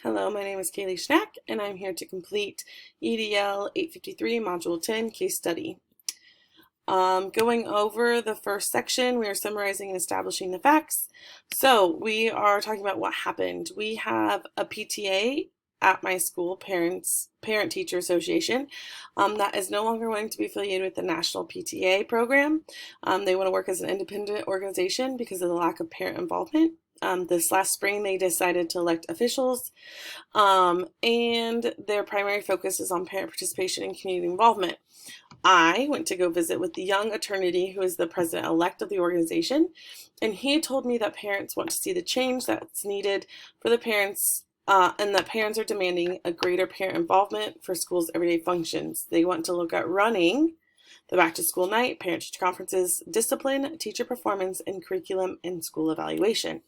Hello, my name is Kaylee Schnack, and I'm here to complete EDL 853 Module 10 Case Study. Going over the first section, we are summarizing and establishing the facts. So we are talking about what happened. We have a PTA at my school, Parent-Teacher Association, that is no longer wanting to be affiliated with the National PTA program. They want to work as an independent organization because of the lack of parent involvement. This last spring, they decided to elect officials, and their primary focus is on parent participation and community involvement. I went to go visit with the young attorney who is the president-elect of the organization, and he told me that parents want to see the change that's needed for the parents, and that parents are demanding a greater parent involvement for schools' everyday functions. They want to look at running the back-to-school night, parent-teacher conferences, discipline, teacher performance, and curriculum and school evaluation.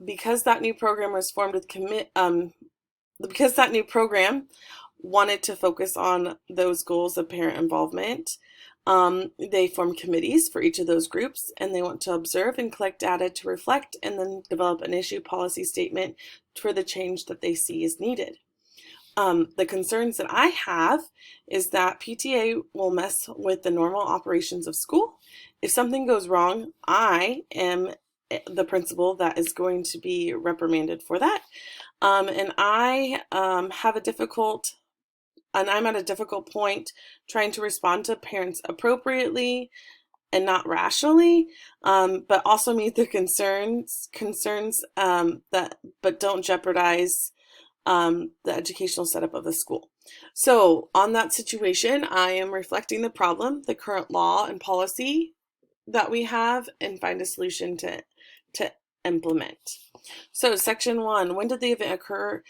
Because that new program was formed with because that new program wanted to focus on those goals of parent involvement, they formed committees for each of those groups, and they want to observe and collect data to reflect and then develop an issue policy statement for the change that they see is needed. The concerns that I have is that PTA will mess with the normal operations of school. If something goes wrong, I am the principal that is going to be reprimanded for that. And I'm at a difficult point trying to respond to parents appropriately and not rationally, but also meet the concerns but don't jeopardize the educational setup of the school. So on that situation, I am reflecting the problem, the current law and policy that we have, and find a solution to implement. So section 1, when did the event occur?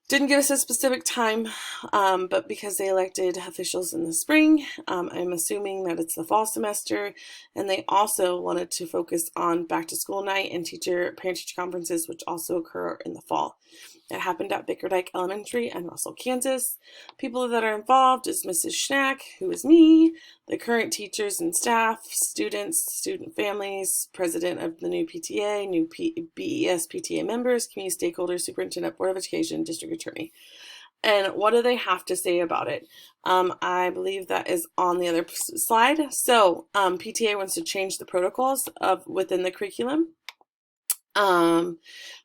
Didn't give us a specific time, but because they elected officials in the spring, I'm assuming that it's the fall semester, and they also wanted to focus on back-to-school night and parent-teacher conferences, which also occur in the fall. It happened at Bickerdike Elementary in Russell, Kansas. People that are involved is Mrs. Schnack, who is me, the current teachers and staff, students, student families, president of the new PTA, new BES PTA members, community stakeholders, superintendent, board of education, district attorney. And what do they have to say about it? I believe that is on the other slide. So PTA wants to change the protocols within the curriculum,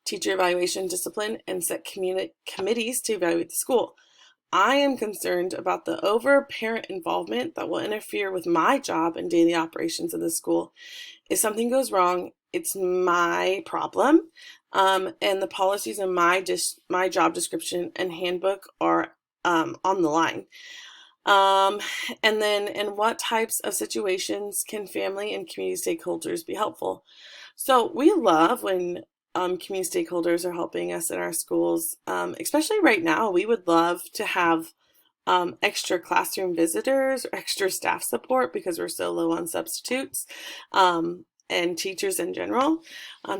teacher evaluation, discipline, and set committees to evaluate the school. I am concerned about the over-parent involvement that will interfere with my job and daily operations of the school. If something goes wrong, it's my problem, and the policies in my job description and handbook are on the line. And then in what types of situations can family and community stakeholders be helpful? So we love when community stakeholders are helping us in our schools, especially right now. We would love to have extra classroom visitors or extra staff support because we're so low on substitutes and teachers in general.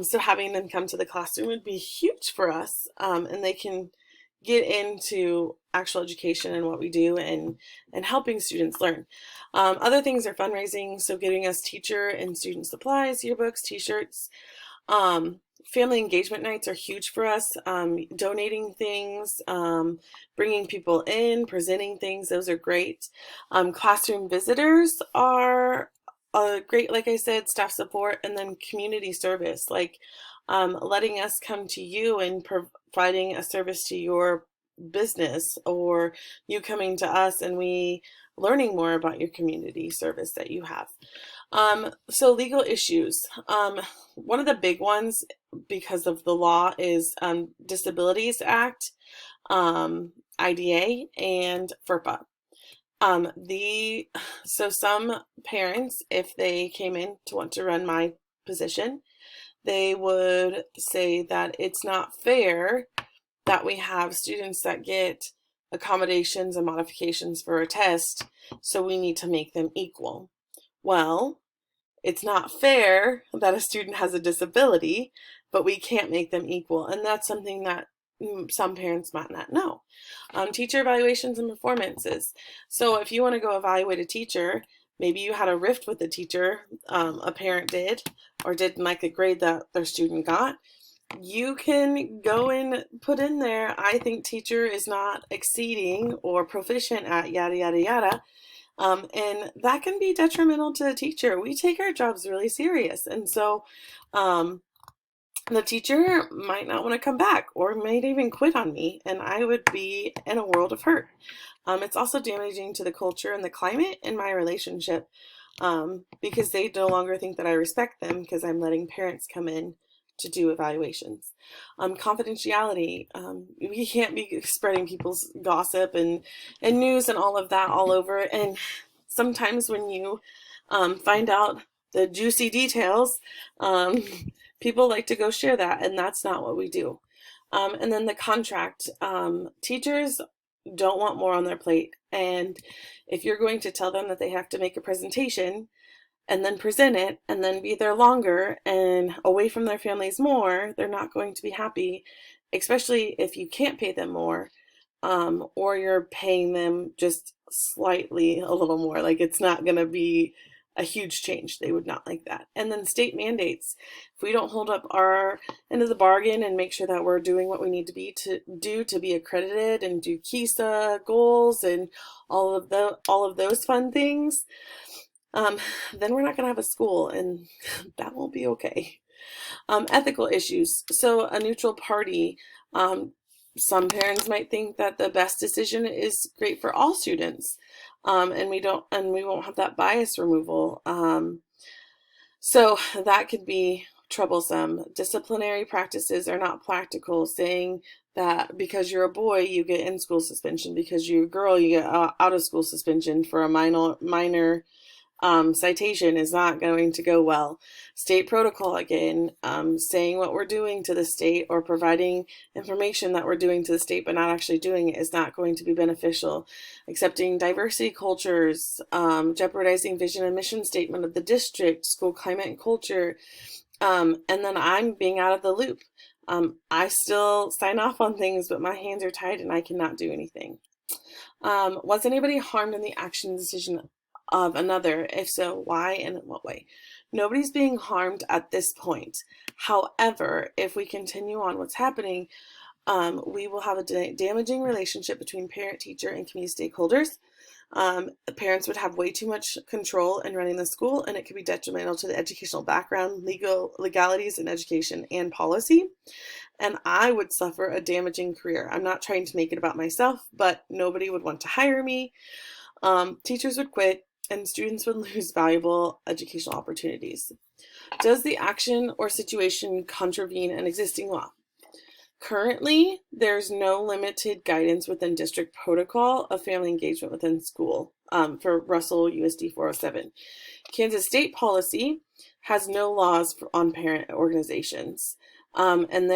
So having them come to the classroom would be huge for us, and they can get into actual education and what we do and helping students learn. Other things are fundraising, so getting us teacher and student supplies, yearbooks, t-shirts. Family engagement nights are huge for us. Donating things, bringing people in, presenting things, those are great. Classroom visitors are great, like I said, staff support, and then community service, like letting us come to you and providing a service to your business, or you coming to us and we learning more about your community service that you have. So legal issues. One of the big ones because of the law is Disabilities Act, IDA, and FERPA. So some parents, if they came in to want to run my position, they would say that it's not fair that we have students that get accommodations and modifications for a test, so we need to make them equal. Well, it's not fair that a student has a disability, but we can't make them equal, and that's something that some parents might not know. Teacher evaluations and performances. So if you want to go evaluate a teacher, maybe you had a rift with the teacher, a parent did, or didn't like the grade that their student got. you can go and put in there, I think teacher is not exceeding or proficient at yada, yada, yada. And that can be detrimental to the teacher. We take our jobs really serious. And so the teacher might not want to come back or might even quit on me, and I would be in a world of hurt. It's also damaging to the culture and the climate in my relationship because they no longer think that I respect them because I'm letting parents come in to do evaluations. Confidentiality. We can't be spreading people's gossip and news and all of that all over. And sometimes when you find out the juicy details, people like to go share that, and that's not what we do. And then the contract. Teachers don't want more on their plate. And if you're going to tell them that they have to make a presentation and then present it and then be there longer and away from their families more, they're not going to be happy, especially if you can't pay them more, or you're paying them just slightly a little more. Like, it's not going to be a huge change. They would not like that. And then state mandates. If we don't hold up our end of the bargain and make sure that we're doing what we need to be accredited and do KISA goals and all of those fun things, then we're not going to have a school, and that won't be okay. Ethical issues. So a neutral party. Some parents might think that the best decision is great for all students. And we won't have that bias removal. So that could be troublesome. Disciplinary practices are not practical, saying that because you're a boy, you get in-school suspension, because you're a girl, you get out-of-school suspension for a minor citation is not going to go well. State protocol again, saying what we're doing to the state or providing information that we're doing to the state but not actually doing it is not going to be beneficial. Accepting diversity cultures, jeopardizing vision and mission statement of the district, school climate and culture, and then I'm being out of the loop. I still sign off on things, but my hands are tied and I cannot do anything. Was anybody harmed in the action decision of another? If so, why and in what way? Nobody's being harmed at this point. However, if we continue on what's happening, we will have a damaging relationship between parent, teacher, and community stakeholders. The parents would have way too much control in running the school, and it could be detrimental to the educational background, legalities in education, and policy. And I would suffer a damaging career. I'm not trying to make it about myself, but nobody would want to hire me. Teachers would quit, and students would lose valuable educational opportunities. Does the action or situation contravene an existing law? Currently, there's no limited guidance within district protocol of family engagement within school for Russell USD 407. Kansas state policy has no laws on parent organizations. And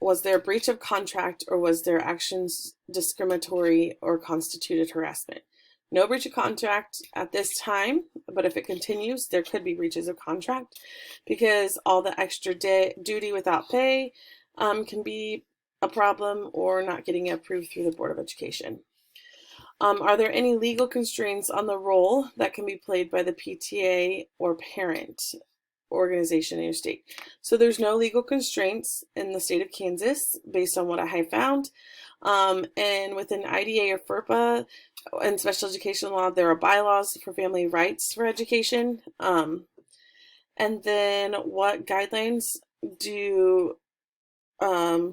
was there a breach of contract, or was their actions discriminatory or constituted harassment? No breach of contract at this time, but if it continues, there could be breaches of contract because all the extra duty without pay can be a problem, or not getting approved through the Board of Education. Are there any legal constraints on the role that can be played by the PTA or parent organization in your state? So there's no legal constraints in the state of Kansas based on what I have found. And within IDA or FERPA and special education law, there are bylaws for family rights for education. And then what guidelines do I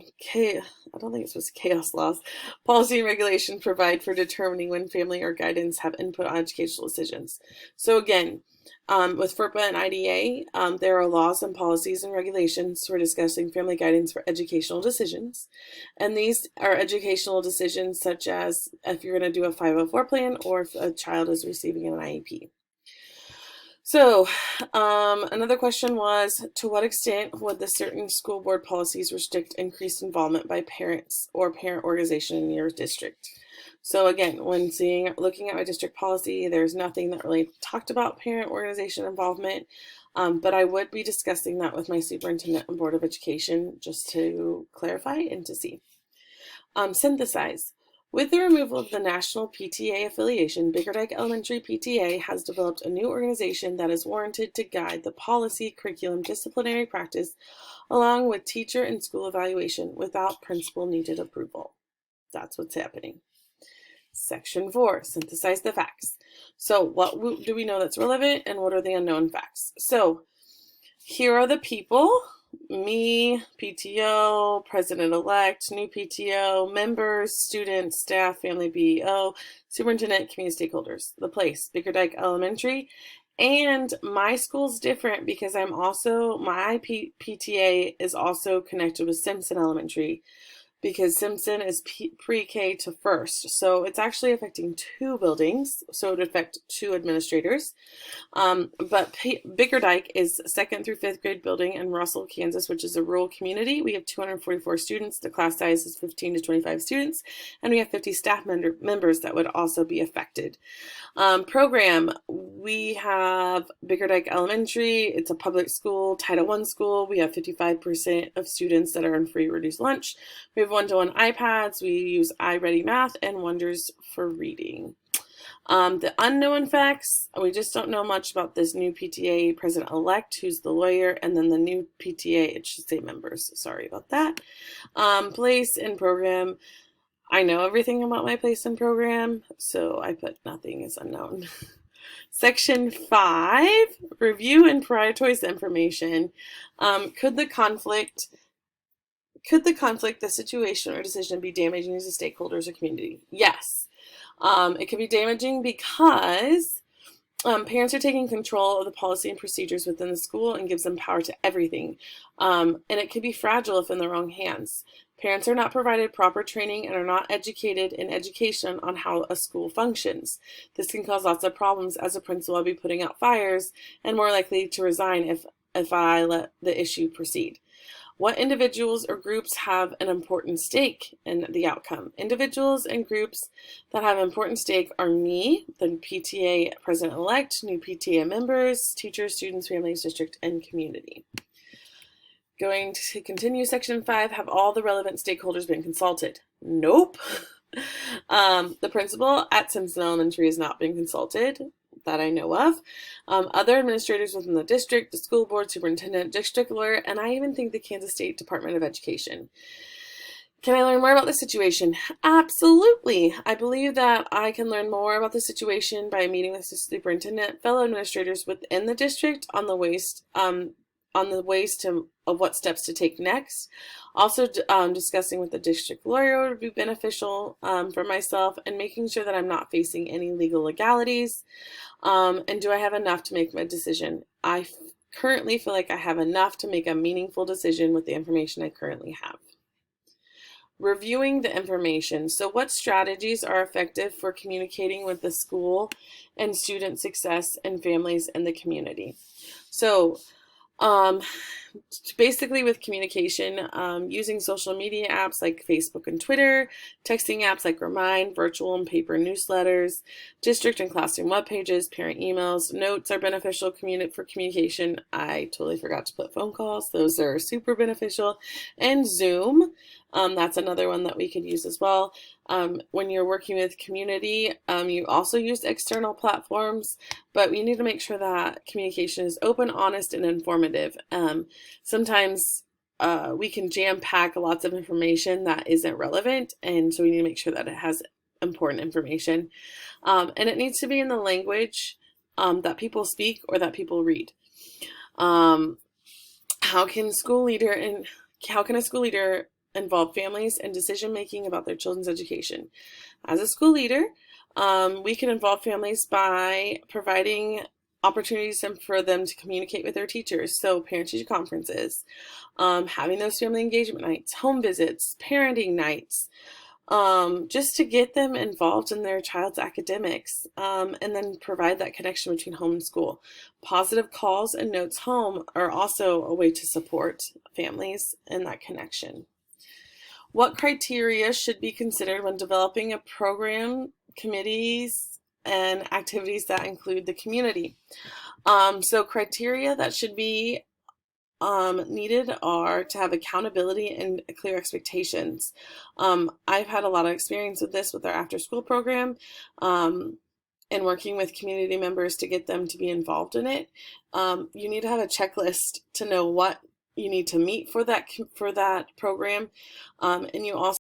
don't think it's supposed to chaos laws, policy and regulation provide for determining when family or guidance have input on educational decisions? So again, with FERPA and IDA, there are laws and policies and regulations for discussing family guidance for educational decisions. And these are educational decisions such as if you're going to do a 504 plan or if a child is receiving an IEP. So another question was, to what extent would the certain school board policies restrict increased involvement by parents or parent organization in your district? So again, when looking at my district policy, there's nothing that really talked about parent organization involvement, but I would be discussing that with my superintendent and Board of Education just to clarify and to see. Synthesize. With the removal of the national PTA affiliation, Bickerdike Elementary PTA has developed a new organization that is warranted to guide the policy, curriculum, disciplinary practice, along with teacher and school evaluation without principal needed approval. That's what's happening. Section 4, synthesize the facts. So what do we know that's relevant and what are the unknown facts? So here are the people: me, PTO, president-elect, new PTO, members, students, staff, family BEO, superintendent, community stakeholders. The place, Bickerdike Elementary. And my school's different because my PTA is also connected with Simpson Elementary, because Simpson is pre-K to first. So it's actually affecting 2 buildings, so it would affect 2 administrators. But Bickerdike is 2nd through 5th grade building in Russell, Kansas, which is a rural community. We have 244 students. The class size is 15 to 25 students, and we have 50 staff members that would also be affected. Program, we have Bickerdike Elementary. It's a public school, Title I school. We have 55% of students that are on free reduced lunch. We have one-to-one iPads. We use iReady Math and Wonders for reading. The unknown facts, we just don't know much about this new PTA president-elect, who's the lawyer, and then the new PTA, it should say members. Sorry about that. Place and program. I know everything about my place and program, so I put nothing is unknown. Section 5, review and prioritize information. Could the conflict, the situation or decision be damaging to stakeholders or community? Yes. It could be damaging because parents are taking control of the policy and procedures within the school and gives them power to everything. And it could be fragile if in the wrong hands. Parents are not provided proper training and are not educated in education on how a school functions. This can cause lots of problems. As a principal, I'll be putting out fires and more likely to resign if I let the issue proceed. What individuals or groups have an important stake in the outcome? Individuals and groups that have an important stake are me, the PTA president-elect, new PTA members, teachers, students, families, district, and community. Going to continue section 5, have all the relevant stakeholders been consulted? Nope. The principal at Simpson Elementary has not been consulted, that I know of. Other administrators within the district, the school board, superintendent, district lawyer, and I even think the Kansas State Department of Education. Can I learn more about the situation? Absolutely. I believe that I can learn more about the situation by meeting with the superintendent, fellow administrators within the district on the ways of what steps to take next. Also, discussing with the district lawyer would be beneficial for myself, and making sure that I'm not facing any legal legalities. And do I have enough to make my decision? I currently feel like I have enough to make a meaningful decision with the information I currently have. Reviewing the information. So what strategies are effective for communicating with the school and student success and families in the community? So basically with communication, using social media apps like Facebook and Twitter, texting apps like Remind, virtual and paper newsletters, district and classroom web pages, parent emails, notes are beneficial for communication. I totally forgot to put phone calls. Those are super beneficial. And Zoom, that's another one that we could use as well. When you're working with community, you also use external platforms, but we need to make sure that communication is open, honest, and informative. Sometimes we can jam-pack lots of information that isn't relevant, and so we need to make sure that it has important information. And it needs to be in the language that people speak or that people read. How can a school leader involve families in decision-making about their children's education? As a school leader, we can involve families by providing opportunities for them to communicate with their teachers. So parent-teacher conferences, having those family engagement nights, home visits, parenting nights, just to get them involved in their child's academics, and then provide that connection between home and school. Positive calls and notes home are also a way to support families in that connection. What criteria should be considered when developing a program, committees, and activities that include the community? So criteria that should be needed are to have accountability and clear expectations. I've had a lot of experience with this with our after school program, and working with community members to get them to be involved in it. You need to have a checklist to know what you need to meet for that program, and you also